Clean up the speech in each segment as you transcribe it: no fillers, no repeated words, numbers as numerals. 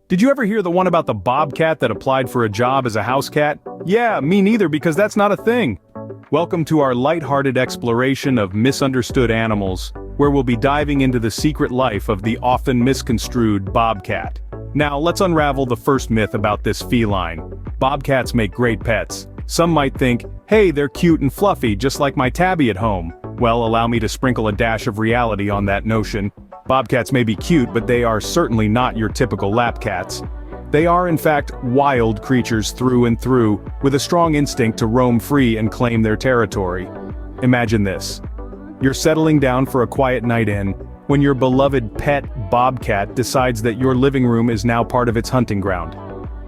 Did you ever hear the one about the bobcat that applied for a job as a house cat? Yeah, me neither, because that's not a thing. Welcome to our lighthearted exploration of misunderstood animals, where we'll be diving into the secret life of the often misconstrued bobcat. Now, let's unravel the first myth about this feline. Bobcats make great pets. Some might think, hey, they're cute and fluffy, just like my tabby at home. Well, allow me to sprinkle a dash of reality on that notion. Bobcats may be cute, but they are certainly not your typical lap cats. They are in fact wild creatures through and through, with a strong instinct to roam free and claim their territory. Imagine this. You're settling down for a quiet night in, when your beloved pet bobcat decides that your living room is now part of its hunting ground.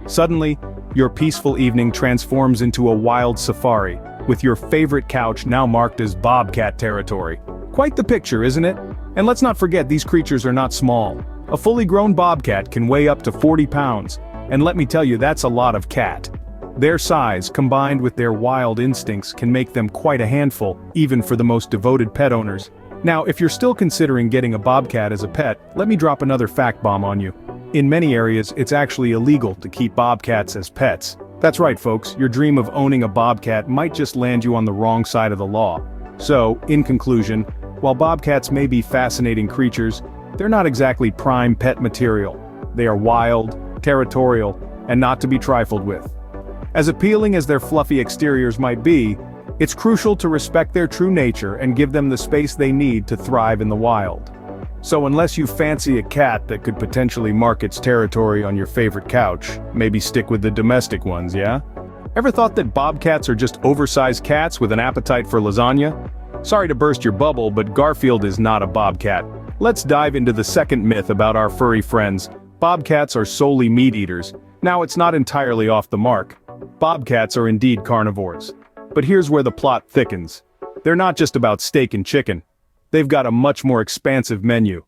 Suddenly, your peaceful evening transforms into a wild safari, with your favorite couch now marked as bobcat territory. Quite the picture, isn't it? And let's not forget, these creatures are not small. A fully grown bobcat can weigh up to 40 pounds, and let me tell you, that's a lot of cat. Their size, combined with their wild instincts, can make them quite a handful, even for the most devoted pet owners. Now, if you're still considering getting a bobcat as a pet, let me drop another fact bomb on you. In many areas, it's actually illegal to keep bobcats as pets. That's right, folks, your dream of owning a bobcat might just land you on the wrong side of the law. So, in conclusion, while bobcats may be fascinating creatures, they're not exactly prime pet material. They are wild, territorial, and not to be trifled with. As appealing as their fluffy exteriors might be, it's crucial to respect their true nature and give them the space they need to thrive in the wild. So unless you fancy a cat that could potentially mark its territory on your favorite couch, maybe stick with the domestic ones, yeah? Ever thought that bobcats are just oversized cats with an appetite for lasagna? Sorry to burst your bubble, but Garfield is not a bobcat. Let's dive into the second myth about our furry friends. Bobcats are solely meat eaters. Now, it's not entirely off the mark. Bobcats are indeed carnivores. But here's where the plot thickens. They're not just about steak and chicken. They've got a much more expansive menu.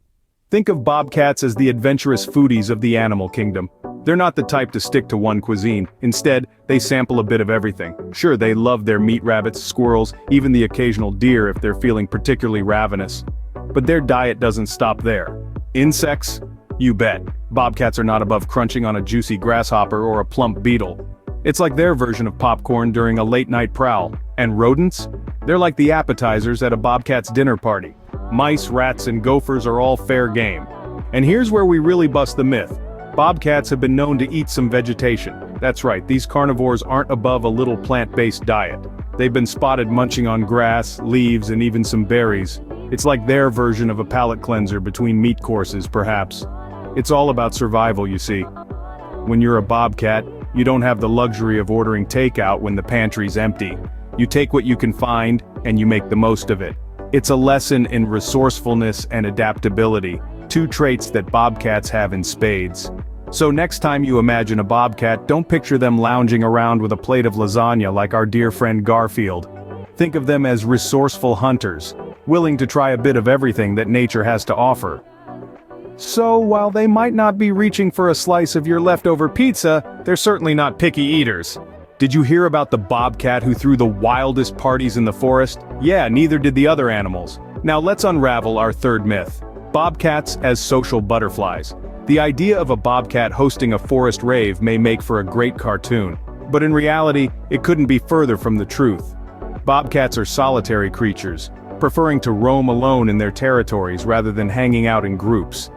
Think of bobcats as the adventurous foodies of the animal kingdom. They're not the type to stick to one cuisine. Instead, they sample a bit of everything. Sure, they love their meat rabbits, squirrels, even the occasional deer if they're feeling particularly ravenous. But their diet doesn't stop there. Insects? You bet. Bobcats are not above crunching on a juicy grasshopper or a plump beetle. It's like their version of popcorn during a late-night prowl. And rodents? They're like the appetizers at a bobcat's dinner party. Mice, rats, and gophers are all fair game. And here's where we really bust the myth. Bobcats have been known to eat some vegetation. That's right, these carnivores aren't above a little plant-based diet. They've been spotted munching on grass, leaves, and even some berries. It's like their version of a palate cleanser between meat courses, perhaps. It's all about survival, you see. When you're a bobcat, you don't have the luxury of ordering takeout when the pantry's empty. You take what you can find, and you make the most of it. It's a lesson in resourcefulness and adaptability, two traits that bobcats have in spades. So next time you imagine a bobcat, don't picture them lounging around with a plate of lasagna like our dear friend Garfield. Think of them as resourceful hunters, willing to try a bit of everything that nature has to offer. So while they might not be reaching for a slice of your leftover pizza, they're certainly not picky eaters. Did you hear about the bobcat who threw the wildest parties in the forest? Yeah, neither did the other animals. Now let's unravel our third myth. Bobcats as social butterflies. The idea of a bobcat hosting a forest rave may make for a great cartoon, but in reality, it couldn't be further from the truth. Bobcats are solitary creatures, preferring to roam alone in their territories rather than hanging out in groups.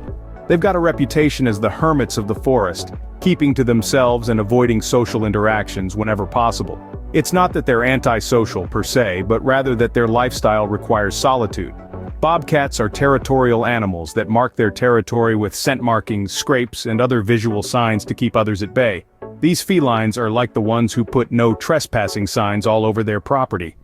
They've got a reputation as the hermits of the forest, keeping to themselves and avoiding social interactions whenever possible. It's not that they're antisocial per se, but rather that their lifestyle requires solitude. Bobcats are territorial animals that mark their territory with scent markings, scrapes, and other visual signs to keep others at bay. These felines are like the ones who put no trespassing signs all over their property.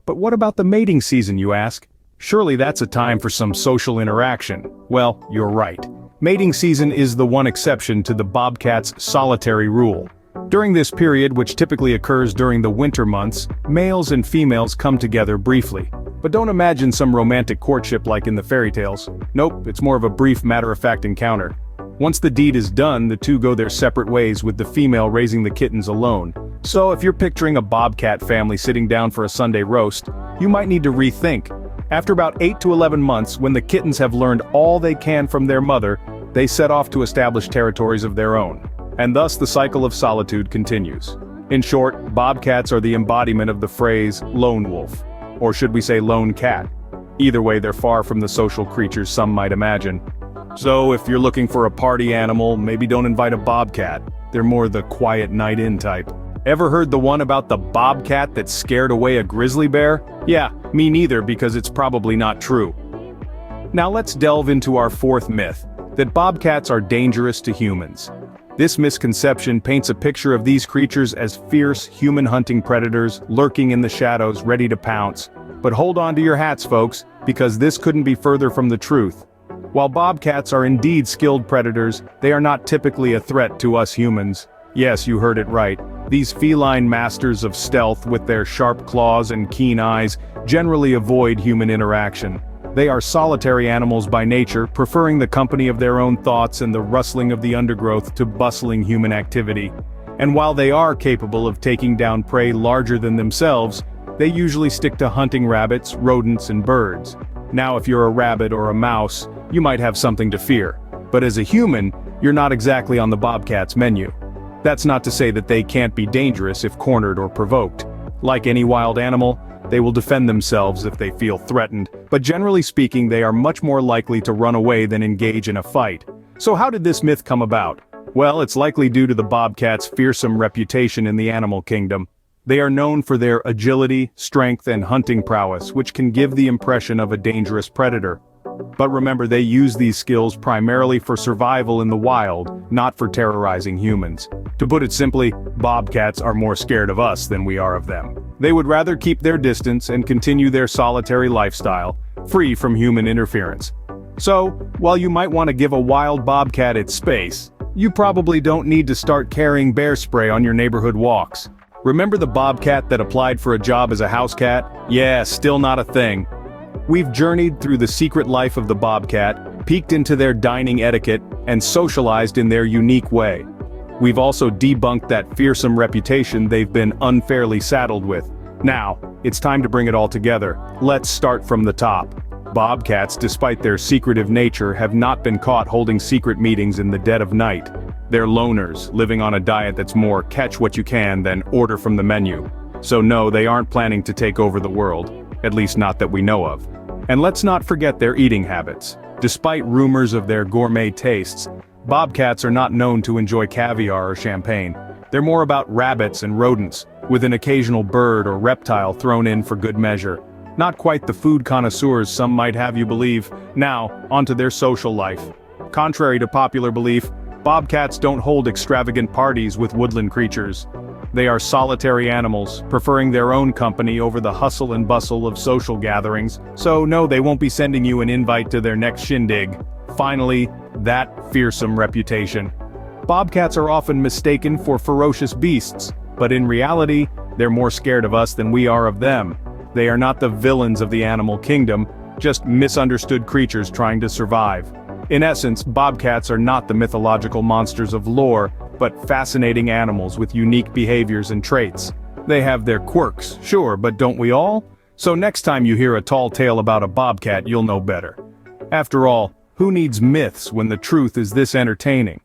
But what about the mating season, you ask? Surely that's a time for some social interaction. Well, you're right. Mating season is the one exception to the bobcat's solitary rule. During this period, which typically occurs during the winter months, males and females come together briefly. But don't imagine some romantic courtship like in the fairy tales. Nope, it's more of a brief matter-of-fact encounter. Once the deed is done, the two go their separate ways, with the female raising the kittens alone. So if you're picturing a bobcat family sitting down for a Sunday roast, you might need to rethink. After about 8 to 11 months, when the kittens have learned all they can from their mother, they set off to establish territories of their own. And thus the cycle of solitude continues. In short, bobcats are the embodiment of the phrase lone wolf. Or should we say lone cat? Either way, they're far from the social creatures some might imagine. So if you're looking for a party animal, maybe don't invite a bobcat. They're more the quiet night-in type. Ever heard the one about the bobcat that scared away a grizzly bear? Yeah, me neither, because it's probably not true. Now let's delve into our fourth myth, that bobcats are dangerous to humans. This misconception paints a picture of these creatures as fierce, human-hunting predators lurking in the shadows ready to pounce. But hold on to your hats, folks, because this couldn't be further from the truth. While bobcats are indeed skilled predators, they are not typically a threat to us humans. Yes, you heard it right. These feline masters of stealth with their sharp claws and keen eyes generally avoid human interaction. They are solitary animals by nature, preferring the company of their own thoughts and the rustling of the undergrowth to bustling human activity. And while they are capable of taking down prey larger than themselves, they usually stick to hunting rabbits, rodents, and birds. Now if you're a rabbit or a mouse, you might have something to fear. But as a human, you're not exactly on the bobcat's menu. That's not to say that they can't be dangerous if cornered or provoked. Like any wild animal, they will defend themselves if they feel threatened, but generally speaking they are much more likely to run away than engage in a fight. So how did this myth come about? Well, it's likely due to the bobcat's fearsome reputation in the animal kingdom. They are known for their agility, strength, and hunting prowess, which can give the impression of a dangerous predator. But remember, they use these skills primarily for survival in the wild, not for terrorizing humans. To put it simply, bobcats are more scared of us than we are of them. They would rather keep their distance and continue their solitary lifestyle, free from human interference. So, while you might want to give a wild bobcat its space, you probably don't need to start carrying bear spray on your neighborhood walks. Remember the bobcat that applied for a job as a house cat? Yeah, still not a thing. We've journeyed through the secret life of the bobcat, peeked into their dining etiquette, and socialized in their unique way. We've also debunked that fearsome reputation they've been unfairly saddled with. Now, it's time to bring it all together. Let's start from the top. Bobcats, despite their secretive nature, have not been caught holding secret meetings in the dead of night. They're loners, living on a diet that's more catch what you can than order from the menu. So no, they aren't planning to take over the world, at least not that we know of. And let's not forget their eating habits. Despite rumors of their gourmet tastes, bobcats are not known to enjoy caviar or champagne. They're more about rabbits and rodents, with an occasional bird or reptile thrown in for good measure. Not quite the food connoisseurs some might have you believe. Now, onto their social life. Contrary to popular belief, bobcats don't hold extravagant parties with woodland creatures. They are solitary animals, preferring their own company over the hustle and bustle of social gatherings, so no, they won't be sending you an invite to their next shindig. Finally, that fearsome reputation. Bobcats are often mistaken for ferocious beasts, but in reality, they're more scared of us than we are of them. They are not the villains of the animal kingdom, just misunderstood creatures trying to survive. In essence, bobcats are not the mythological monsters of lore, but fascinating animals with unique behaviors and traits. They have their quirks, sure, but don't we all? So next time you hear a tall tale about a bobcat, you'll know better. After all, who needs myths when the truth is this entertaining?